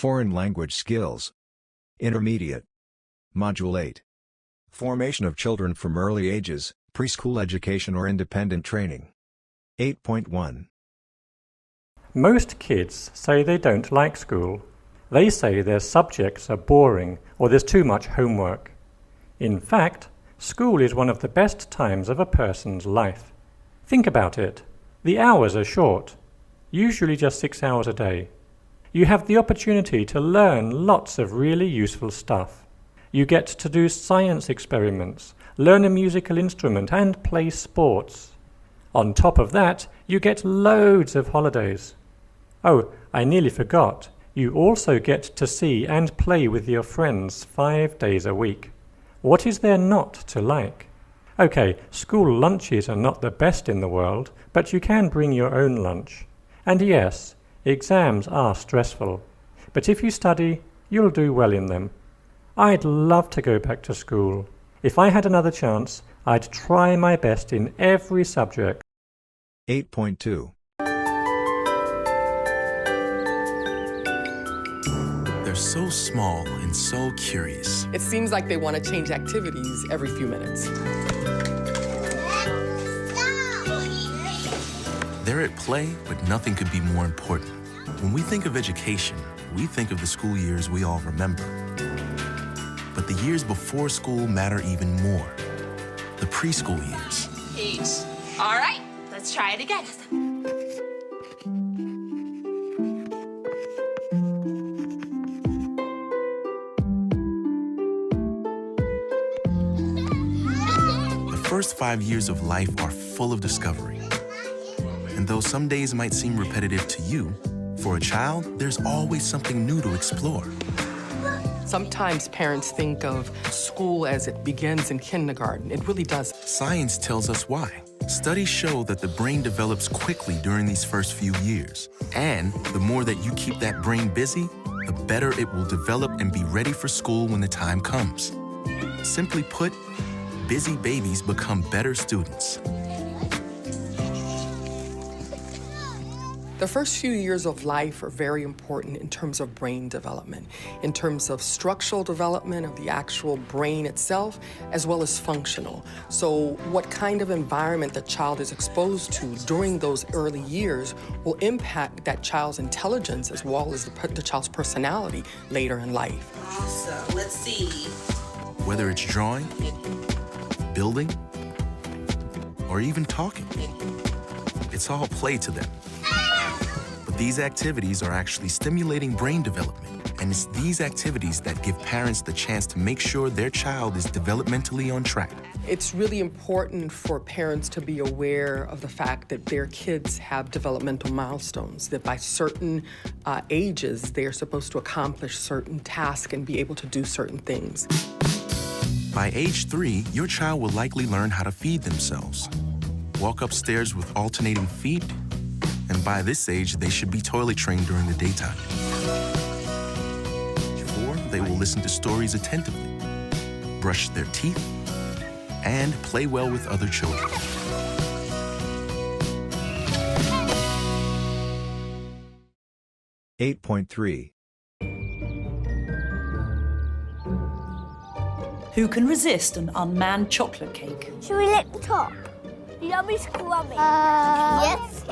Foreign language skills. Intermediate. Module 8. Formation of children from early ages, preschool education or independent training. 8.1. Most kids say they don't like school. They say their subjects are boring or there's too much homework. In fact, school is one of the best times of a person's life. Think about it. The hours are short, usually just 6 hours a day. You have the opportunity to learn lots of really useful stuff. You get to do science experiments, learn a musical instrument and play sports. On top of that, you get loads of holidays. Oh, I nearly forgot. You also get to see and play with your friends 5 days a week. What is there not to like? Okay, school lunches are not the best in the world, but you can bring your own lunch. And yes, exams are stressful. But if you study, you'll do well in them. I'd love to go back to school. If I had another chance, I'd try my best in every subject. 8.2. They're so small and so curious. It seems like they want to change activities every few minutes. They're at play, but nothing could be more important. When we think of education, we think of the school years we all remember. But the years before school matter even more. The preschool years. 8. All right, let's try it again. The first 5 years of life are full of discovery. And though some days might seem repetitive to you, for a child, there's always something new to explore. Sometimes parents think of school as it begins in kindergarten. It really does. Science tells us why. Studies show that the brain develops quickly during these first few years. And the more that you keep that brain busy, the better it will develop and be ready for school when the time comes. Simply put, busy babies become better students. The first few years of life are very important in terms of brain development, in terms of structural development of the actual brain itself, as well as functional. So what kind of environment the child is exposed to during those early years will impact that child's intelligence as well as the child's personality later in life. Awesome. Let's see. Whether it's drawing, building, or even talking, it's all play to them. These activities are actually stimulating brain development, and it's these activities that give parents the chance to make sure their child is developmentally on track. It's really important for parents to be aware of the fact that their kids have developmental milestones, that by certain ages, they're supposed to accomplish certain tasks and be able to do certain things. By age 3, your child will likely learn how to feed themselves, walk upstairs with alternating feet, and by this age, they should be toilet trained during the daytime. 4, they will listen to stories attentively, brush their teeth, and play well with other children. (8.3) Who can resist an unmanned chocolate cake? Should we lick the top? Yummy scrummy. Yes.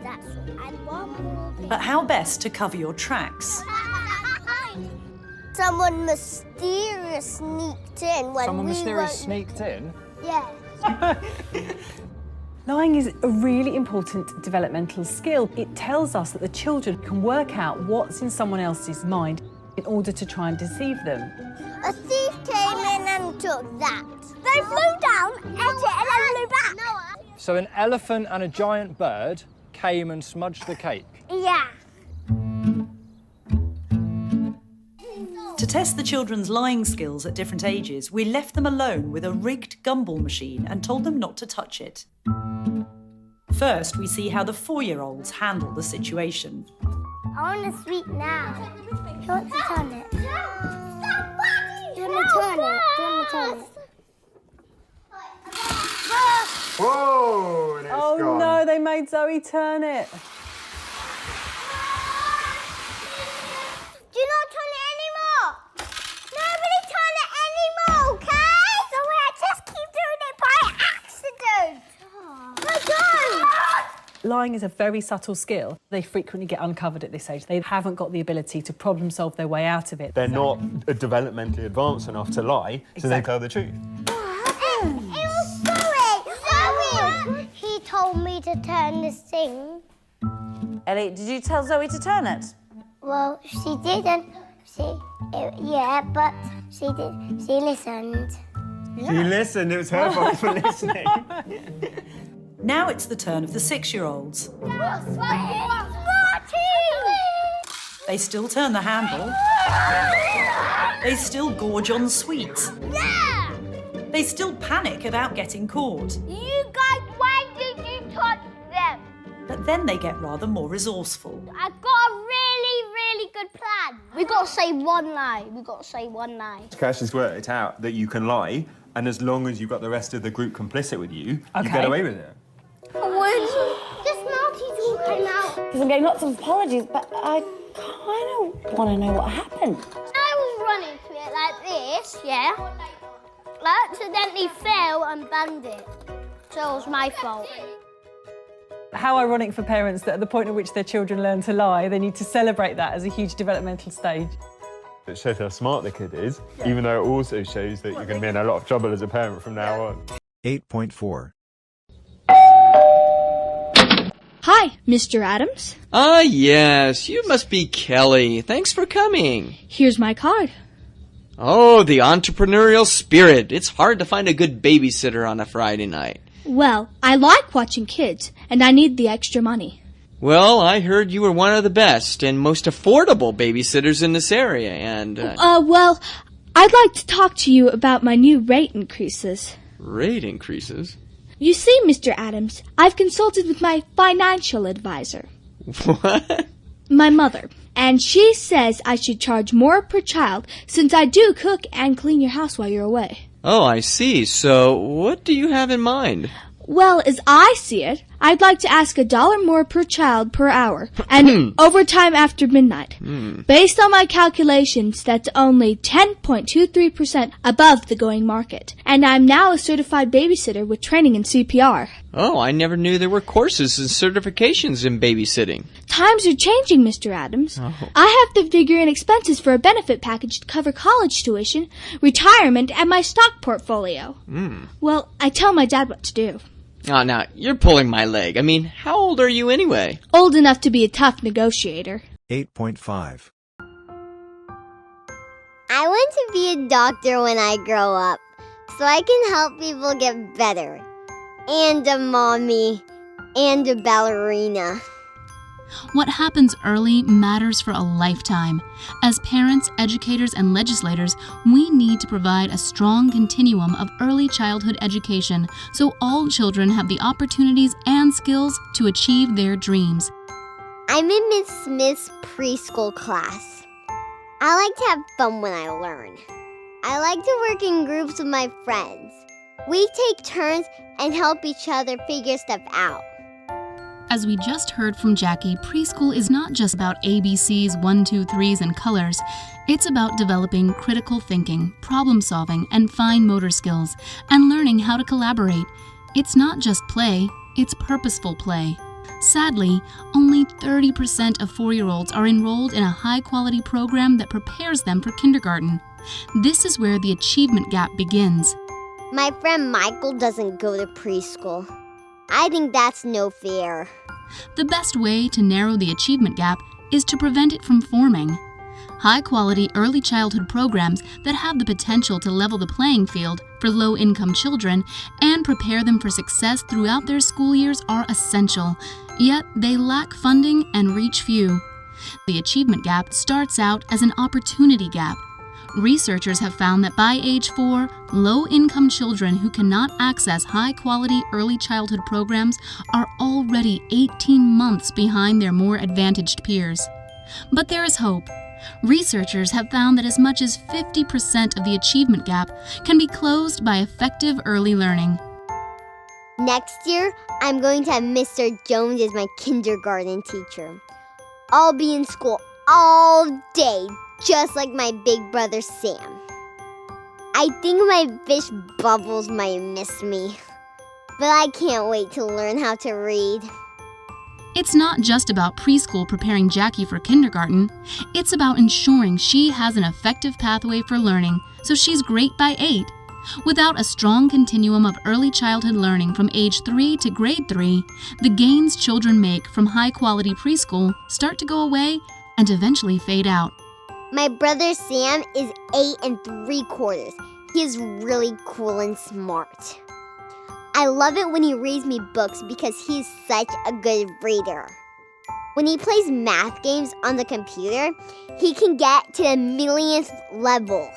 That's and one more. But how best to cover your tracks? Someone mysterious sneaked in when Someone we mysterious weren't... sneaked in? Yeah. Lying is a really important developmental skill. It tells us that the children can work out what's in someone else's mind in order to try and deceive them. A thief came in and took that. They flew down, ate it, and then flew back. So an elephant and a giant bird came and smudged the cake? Yeah. To test the children's lying skills at different ages, we left them alone with a rigged gumball machine and told them not to touch it. First, we see how the 4-year-olds handle the situation. I want a sweet now. You want to turn it? You want to turn it? You want to turn it? Whoa! And it's Oh gone. no, they made Zoe turn it. Lying is a very subtle skill. They frequently get uncovered at this age. They haven't got the ability to problem solve their way out of it. They're not developmentally advanced enough to lie, so they tell the truth. It was Zoe! He told me to turn this thing. Ellie, did you tell Zoe to turn it? Well, she didn't. Yeah, but she did. She listened. Yeah. She listened, it was her fault for listening. Now it's the turn of the 6-year-olds. They still turn the handle. They still gorge on sweets. Yeah! They still panic about getting caught. You guys, why did you touch them? But then they get rather more resourceful. I've got a really good plan. We've got to say one lie. Cash has worked out that you can lie, and as long as you've got the rest of the group complicit with you, you get away with it. Just Marty's all came out. Because I'm getting lots of apologies, but I kind of want to know what happened. I was running to it like this, yeah. I accidentally fell and banged it. So it was my fault. How ironic for parents that at the point at which their children learn to lie, they need to celebrate that as a huge developmental stage. It shows how smart the kid is, even though it also shows that you're going to be in a lot of trouble as a parent from now on. 8.4. Hi, Mr. Adams. Ah, yes. You must be Kelly. Thanks for coming. Here's my card. Oh, the entrepreneurial spirit. It's hard to find a good babysitter on a Friday night. Well, I like watching kids, and I need the extra money. Well, I heard you were one of the best and most affordable babysitters in this area, and... Well, I'd like to talk to you about my new rate increases. Rate increases? You see, Mr. Adams, I've consulted with my financial advisor. What? My mother. And she says I should charge more per child since I do cook and clean your house while you're away. Oh, I see. So, what do you have in mind? Well, as I see it, I'd like to ask $1 more per child per hour, and overtime after midnight. Based on my calculations, that's only 10.23% above the going market, and I'm now a certified babysitter with training in CPR. Oh, I never knew there were courses and certifications in babysitting. Times are changing, Mr. Adams. I have to figure in expenses for a benefit package to cover college tuition, retirement, and my stock portfolio. Well, I tell my dad what to do. Oh, now, you're pulling my leg. I mean, how old are you anyway? Old enough to be a tough negotiator. 8.5. I want to be a doctor when I grow up, so I can help people get better. And a mommy. And a ballerina. What happens early matters for a lifetime. As parents, educators, and legislators, we need to provide a strong continuum of early childhood education so all children have the opportunities and skills to achieve their dreams. I'm in Miss Smith's preschool class. I like to have fun when I learn. I like to work in groups with my friends. We take turns and help each other figure stuff out. As we just heard from Jackie, preschool is not just about ABCs, 1, 2, 3s, and colors. It's about developing critical thinking, problem solving, and fine motor skills, and learning how to collaborate. It's not just play, it's purposeful play. Sadly, only 30% of 4-year-olds are enrolled in a high-quality program that prepares them for kindergarten. This is where the achievement gap begins. My friend Michael doesn't go to preschool. I think that's no fair. The best way to narrow the achievement gap is to prevent it from forming. High-quality early childhood programs that have the potential to level the playing field for low-income children and prepare them for success throughout their school years are essential, yet they lack funding and reach few. The achievement gap starts out as an opportunity gap. Researchers have found that by age 4, low-income children who cannot access high-quality early childhood programs are already 18 months behind their more advantaged peers. But there is hope. Researchers have found that as much as 50% of the achievement gap can be closed by effective early learning. Next year, I'm going to have Mr. Jones as my kindergarten teacher. I'll be in school all day, just like my big brother Sam. I think my fish Bubbles might miss me, but I can't wait to learn how to read. It's not just about preschool preparing Jackie for kindergarten. It's about ensuring she has an effective pathway for learning so she's great by 8. Without a strong continuum of early childhood learning from age 3 to grade 3, the gains children make from high-quality preschool start to go away and eventually fade out. My brother Sam is 8 3/4. He is really cool and smart. I love it when he reads me books because he is such a good reader. When he plays math games on the computer, he can get to the millionth level.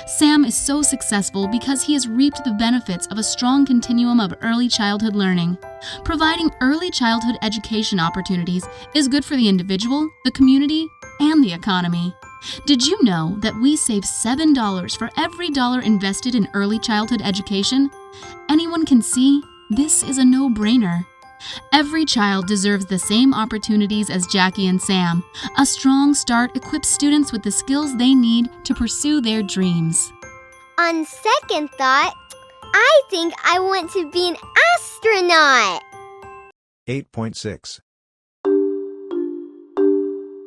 Sam is so successful because he has reaped the benefits of a strong continuum of early childhood learning. Providing early childhood education opportunities is good for the individual, the community, and the economy. Did you know that we save $7 for every dollar invested in early childhood education? Anyone can see this is a no-brainer. Every child deserves the same opportunities as Jackie and Sam. A strong start equips students with the skills they need to pursue their dreams. On second thought, I think I want to be an astronaut. 8.6.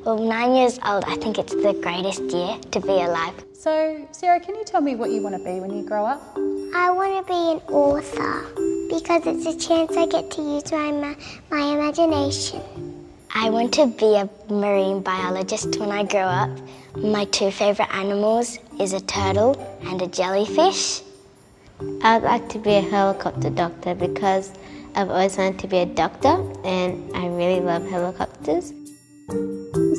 Well, 9 years old, I think it's the greatest year to be alive. So, Sarah, can you tell me what you want to be when you grow up? I want to be an author because it's a chance I get to use my imagination. I want to be a marine biologist when I grow up. My 2 favourite animals is a turtle and a jellyfish. I'd like to be a helicopter doctor because I've always wanted to be a doctor and I really love helicopters.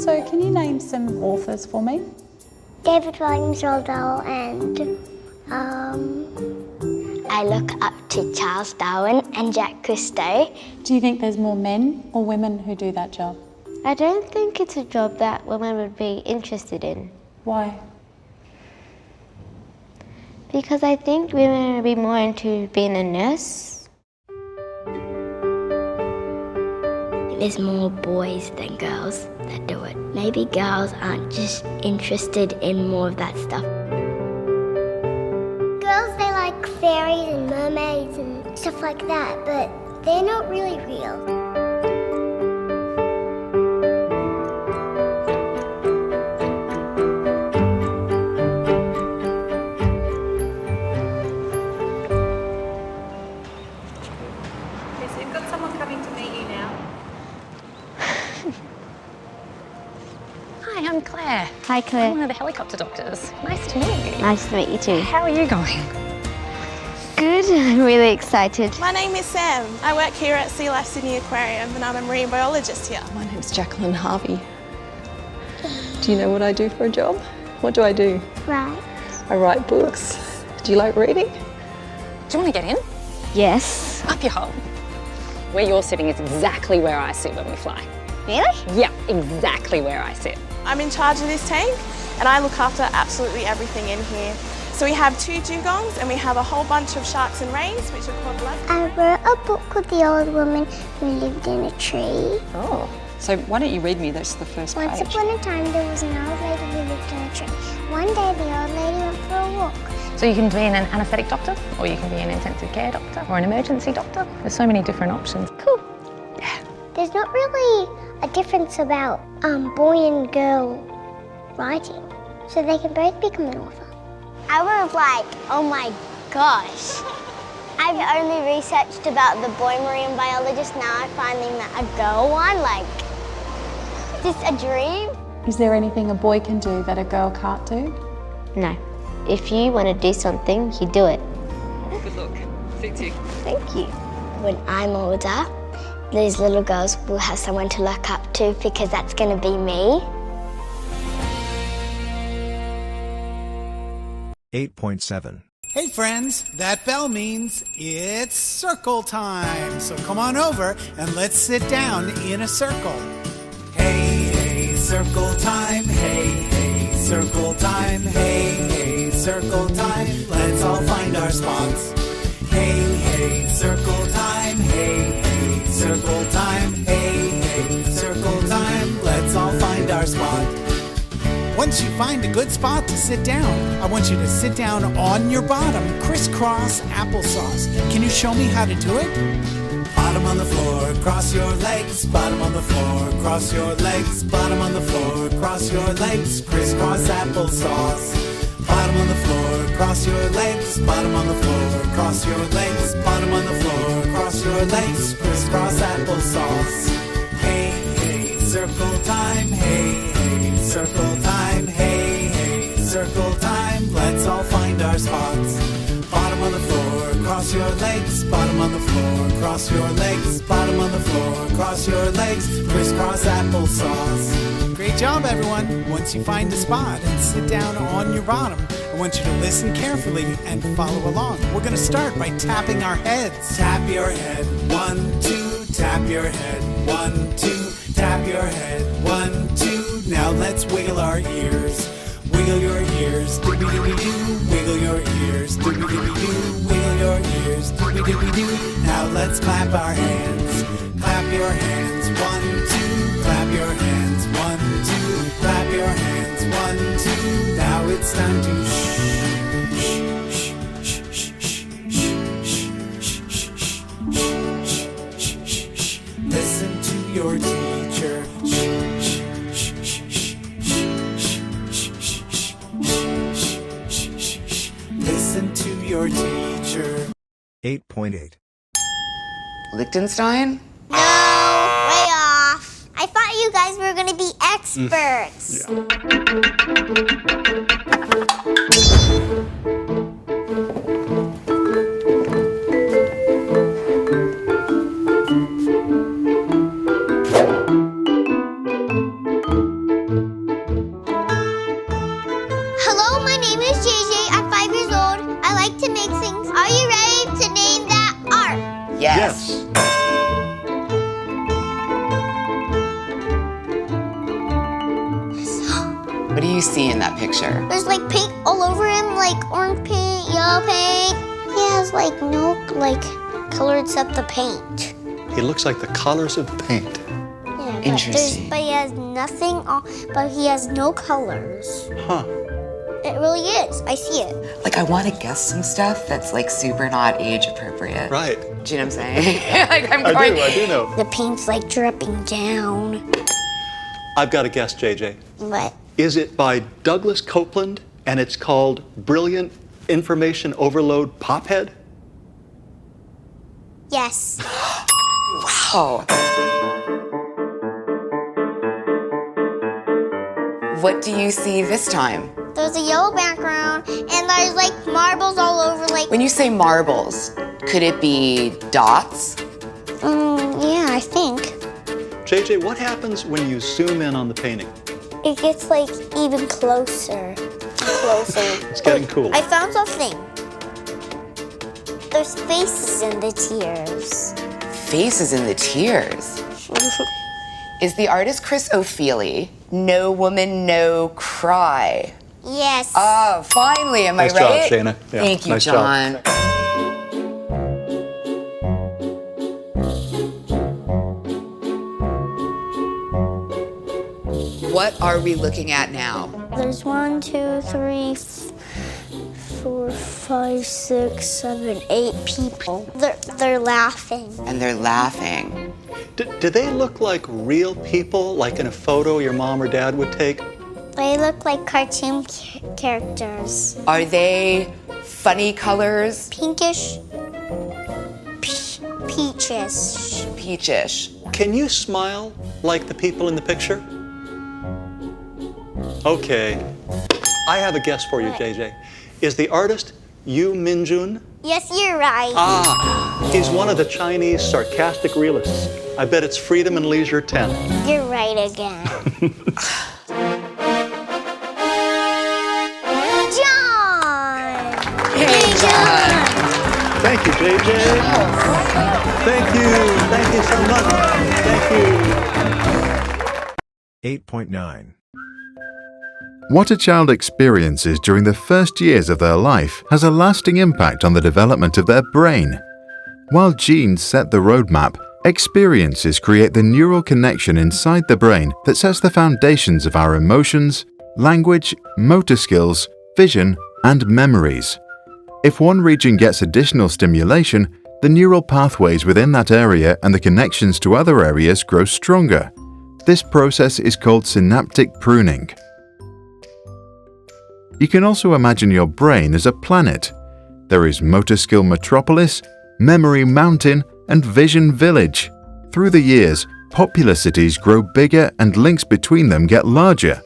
So can you name some authors for me? David Williams Roldell and I look up to Charles Darwin and Jacques Cousteau. Do you think there's more men or women who do that job? I don't think it's a job that women would be interested in. Why? Because I think women would be more into being a nurse. There's more boys than girls that do it. Maybe girls aren't just interested in more of that stuff. Girls, they like fairies and mermaids and stuff like that, but they're not really real. I'm Claire. Hi, Claire. I'm one of the helicopter doctors. Nice to meet you. Nice to meet you too. How are you going? Good. I'm really excited. My name is Sam. I work here at Sea Life Sydney Aquarium and I'm a marine biologist here. My name's Jacqueline Harvey. Do you know what I do for a job? What do I do? Right. I write books. Do you like reading? Do you want to get in? Yes. Up your hole. Where you're sitting is exactly where I sit when we fly. Really? Yeah, exactly where I sit. I'm in charge of this tank and I look after absolutely everything in here. So we have 2 dugongs and we have a whole bunch of sharks and rays, which are called black. I wrote a book called The Old Woman Who Lived in a Tree. Oh. So why don't you read me the first page? Once upon a time there was an old lady who lived in a tree. One day the old lady went for a walk. So you can be an anaesthetic doctor, or you can be an intensive care doctor, or an emergency doctor. There's so many different options. Cool. Yeah. There's not really a difference about boy and girl writing, so they can both become an author. I was like, oh my gosh. I've only researched about the boy marine biologist, now I finally met a girl one, like, is this a dream? Is there anything a boy can do that a girl can't do? No. If you want to do something, you do it. Good luck. Suits you. Thank you. When I'm older, these little girls will have someone to look up to because that's going to be me. 8.7. Hey friends, that bell means it's circle time. So come on over and let's sit down in a circle. Hey, hey, circle time. Hey, hey, circle time. Hey, hey, circle time. Let's all find our spots. Hey, hey, circle time. Hey, hey, circle time. Hey, hey, circle time. Let's all find our spot. Once you find a good spot to sit down, I want you to sit down on your bottom, crisscross applesauce. Can you show me how to do it? On bottom on the floor, cross your legs, bottom on the floor, cross your legs, bottom on the floor, cross your legs, crisscross applesauce. Bottom on the floor, cross your legs, bottom on the floor, cross your legs, bottom on the floor, cross your legs, crisscross applesauce. Hey, hey, circle time, hey, hey, circle time, hey, hey, circle time, let's all find our spots. Bottom on the floor, cross your legs, bottom on the floor, cross your legs, bottom on the floor, cross your legs, crisscross applesauce. Great job, everyone. Once you find a spot and sit down on your bottom, I want you to listen carefully and follow along. We're going to start by tapping our heads. Tap your head, 1, 2, tap your head, 1, 2, tap your head, 1, 2. Now let's wiggle our ears. Wiggle your ears, dooby-dooby-doo. Wiggle your ears, dooby-dooby-doo. Wiggle your ears, dooby-dooby-doo. Now let's clap our hands. Clap your hands, 1, 2. Clap your hands, 1, 2. Clap your hands, 1, 2. Now it's time to shh. Listen to your teacher. Listen to your teacher. 8.8. Liechtenstein? No, way off. I thought you guys were going to be experts. Hello, my name is JJ. I'm 5 years old. I like to make things. Are you ready to name that art? Yes. What do you see in that picture? There's like paint all over him, like orange paint, yellow paint. He has like no color except the paint. He looks like the colors of the paint. Yeah, Interesting. But he has nothing on, but he has no colors. Huh. It really is. I see it. Like, I want to guess some stuff that's like super not age appropriate. Right. Do you know what I'm saying? Like, I'm I going. do know. The paint's like dripping down. I've got a guess, JJ. What? Is it by Douglas Copeland and it's called Brilliant Information Overload Pophead? Yes. Wow. What do you see this time? There's a yellow background and there's like marbles all over. Like. When you say marbles, could it be dots? Yeah, I think. JJ, what happens when you zoom in on the painting? It gets like even closer and closer. It's getting cooler. I found something. There's faces in the tears. Faces in the tears? Is the artist Chris O'Feely? No woman, no cry. Yes. Oh, finally, am Nice I right? job, Shayna. Yeah, Thank you, nice John. job. What are we looking at now? There's 1, 2, 3, 4, 5, 6, 7, 8 people. They're laughing. And they're laughing. Do they look like real people, like in a photo your mom or dad would take? They look like cartoon characters. Are they funny colors? Pinkish. Peachish. Peachish. Can you smile like the people in the picture? Okay. I have a guess for you, JJ. Is the artist Yu Minjun? Yes, you're right. Ah, he's one of the Chinese sarcastic realists. I bet it's Freedom and Leisure 10. You're right again. John! Hey, John! Thank you, JJ. Thank you. Thank you so much. Thank you. 8.9. What a child experiences during the first years of their life has a lasting impact on the development of their brain. While genes set the roadmap, experiences create the neural connection inside the brain that sets the foundations of our emotions, language, motor skills, vision, and memories. If one region gets additional stimulation, the neural pathways within that area and the connections to other areas grow stronger. This process is called synaptic pruning. You can also imagine your brain as a planet. There is motor skill metropolis, memory mountain, and vision village. Through the years, popular cities grow bigger and links between them get larger.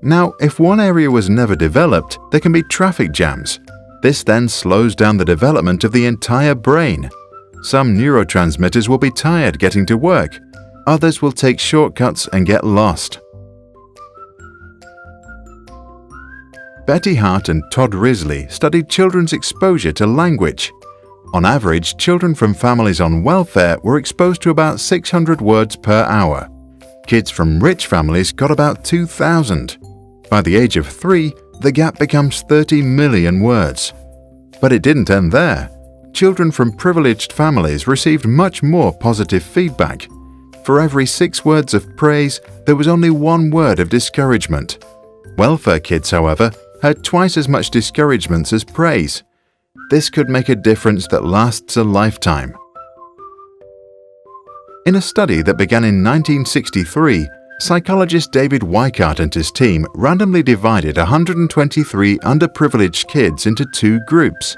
Now, if one area was never developed, there can be traffic jams. This then slows down the development of the entire brain. Some neurotransmitters will be tired getting to work. Others will take shortcuts and get lost. Betty Hart and Todd Risley studied children's exposure to language. On average, children from families on welfare were exposed to about 600 words per hour. Kids from rich families got about 2,000. By the age of 3, the gap becomes 30 million words. But it didn't end there. Children from privileged families received much more positive feedback. For every 6 words of praise, there was only 1 word of discouragement. Welfare kids, however, had twice as much discouragements as praise. This could make a difference that lasts a lifetime. In a study that began in 1963, psychologist David Weikart and his team randomly divided 123 underprivileged kids into 2 groups.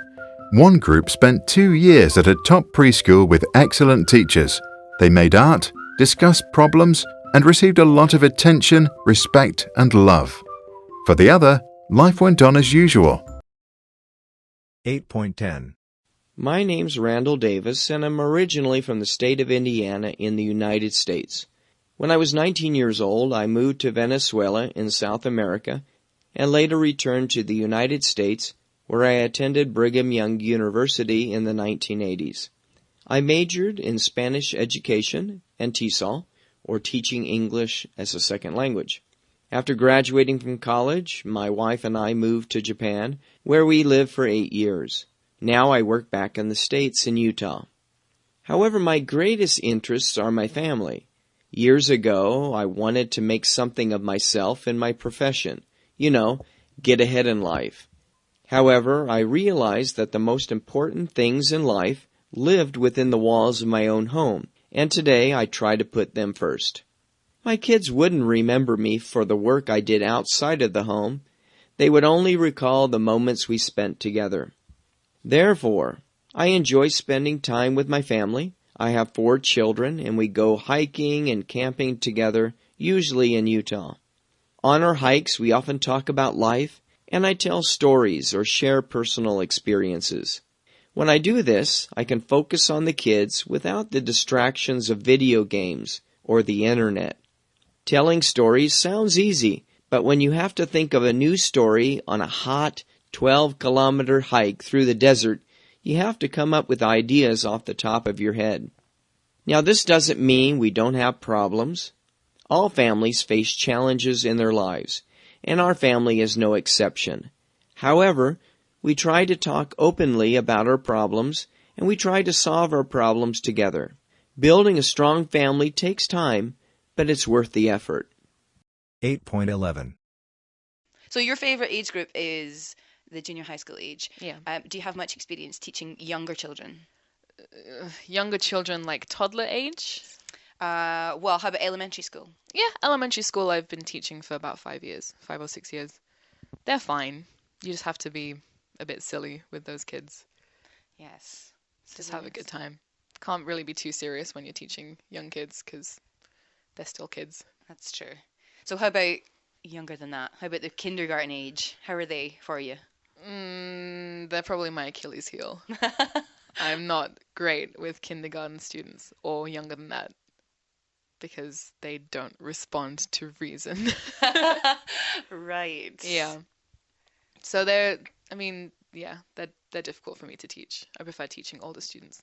One group spent 2 years at a top preschool with excellent teachers. They made art, discussed problems, and received a lot of attention, respect, and love. For the other, life went on as usual. 8.10. My name's Randall Davis, and I'm originally from the state of Indiana in the United States. When I was 19 years old, I moved to Venezuela in South America, and later returned to the United States, where I attended Brigham Young University in the 1980s. I majored in Spanish education and TESOL, or teaching English as a second language. After graduating from college, my wife and I moved to Japan, where we lived for 8 years. Now I work back in the States in Utah. However, my greatest interests are my family. Years ago, I wanted to make something of myself in my profession. Get ahead in life. However, I realized that the most important things in life lived within the walls of my own home, and today I try to put them first. My kids wouldn't remember me for the work I did outside of the home. They would only recall the moments we spent together. Therefore, I enjoy spending time with my family. I have 4 children, and we go hiking and camping together, usually in Utah. On our hikes, we often talk about life, and I tell stories or share personal experiences. When I do this, I can focus on the kids without the distractions of video games or the internet. Telling stories sounds easy, but when you have to think of a new story on a hot 12-kilometer hike through the desert, you have to come up with ideas off the top of your head. Now, this doesn't mean we don't have problems. All families face challenges in their lives, and our family is no exception. However, we try to talk openly about our problems, and we try to solve our problems together. Building a strong family takes time, but it's worth the effort. 8.11. So your favorite age group is the junior high school age. Yeah. Do you have much experience teaching younger children? Younger children, like toddler age? Well, how about elementary school? Yeah, elementary school I've been teaching for about 5 years, 5 or 6 years. They're fine. You just have to be a bit silly with those kids. Yes. Just have a good time. Can't really be too serious when you're teaching young kids because they're still kids. That's true. So how about younger than that? How about the kindergarten age? How are they for you? They're probably my Achilles heel. I'm not great with kindergarten students or younger than that because they don't respond to reason. Right. Yeah. So they're difficult for me to teach. I prefer teaching older students.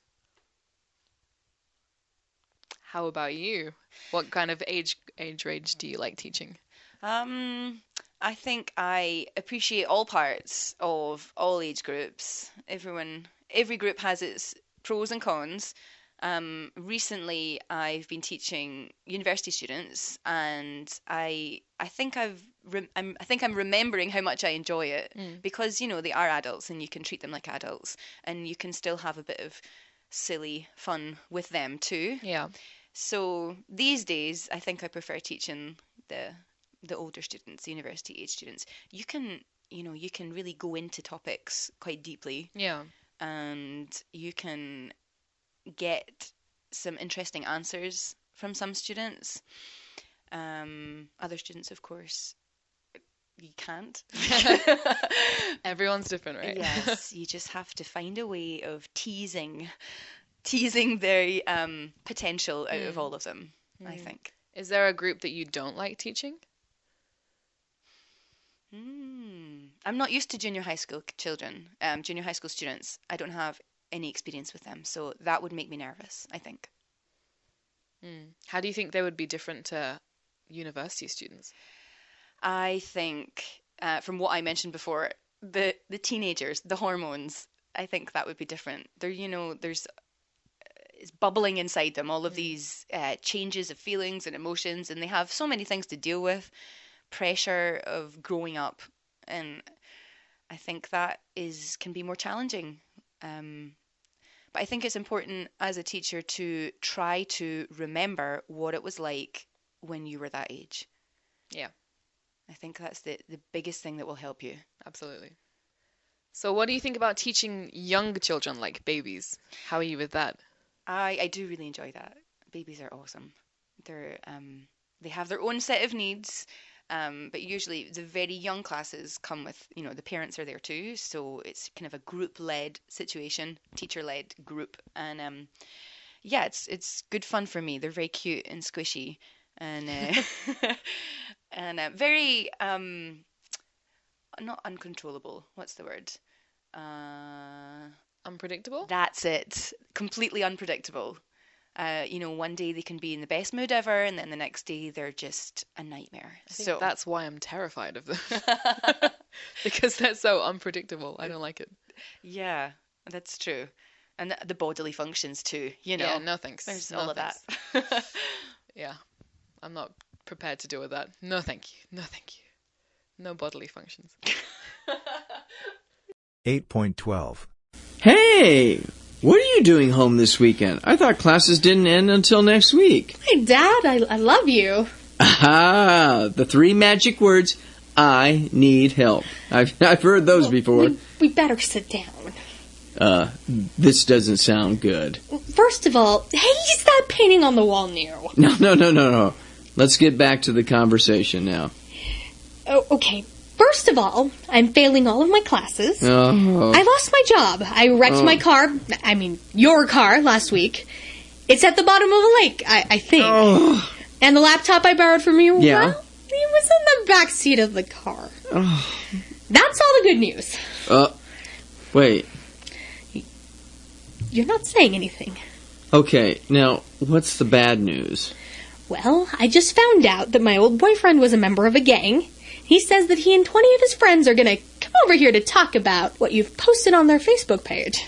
How about you? What kind of age range do you like teaching? I think I appreciate all parts of all age groups. Every group has its pros and cons. Recently, I've been teaching university students, and I think I'm remembering how much I enjoy it because they are adults, and you can treat them like adults, and you can still have a bit of silly fun with them too. Yeah. So these days, I think I prefer teaching the older students, the university age students. You can really go into topics quite deeply. Yeah. And you can get some interesting answers from some students. Other students, of course, you can't. Everyone's different, right? Yes, you just have to find a way of teasing their potential out of all of them, I think. Is there a group that you don't like teaching? I'm not used to junior high school children, junior high school students. I don't have any experience with them, so that would make me nervous, I think. How do you think they would be different to university students? I think, from what I mentioned before, the teenagers, the hormones, I think that would be different. There's it's bubbling inside them, all of these changes of feelings and emotions, and they have so many things to deal with, pressure of growing up, and I think that can be more challenging. But I think it's important as a teacher to try to remember what it was like when you were that age. Yeah. I think that's the biggest thing that will help you. Absolutely. So what do you think about teaching young children, like babies? How are you with that? I do really enjoy that. Babies are awesome. They have their own set of needs, but usually the very young classes come with, the parents are there too, so it's kind of a group-led situation, teacher-led group, and yeah, it's good fun for me. They're very cute and squishy, and and very not uncontrollable. What's the word? Unpredictable? That's it. Completely unpredictable. One day they can be in the best mood ever, and then the next day they're just a nightmare. I think that's why I'm terrified of them. Because they're so unpredictable. I don't like it. Yeah, that's true. And the bodily functions too, Yeah, no thanks. There's No all of thanks. that. Yeah, I'm not prepared to deal with that. No, thank you. No, thank you. No bodily functions. 8.12. Hey! What are you doing home this weekend? I thought classes didn't end until next week. Hey, Dad, I love you. Aha! The 3 magic words, I need help. I've heard those before. We better sit down. This doesn't sound good. First of all, hey, is that painting on the wall new? No. Let's get back to the conversation now. Oh, okay. First of all, I'm failing all of my classes. Oh. I lost my job. I wrecked my car, your car, last week. It's at the bottom of a lake, I think. Oh. And the laptop I borrowed from you, yeah. Well, it was in the back seat of the car. Oh. That's all the good news. Wait. You're not saying anything. Okay, now, what's the bad news? Well, I just found out that my old boyfriend was a member of a gang. He says that he and 20 of his friends are going to come over here to talk about what you've posted on their Facebook page.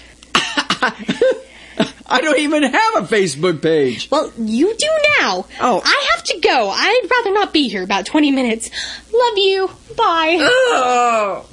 I don't even have a Facebook page. Well, you do now. Oh. I have to go. I'd rather not be here about 20 minutes. Love you. Bye. Oh.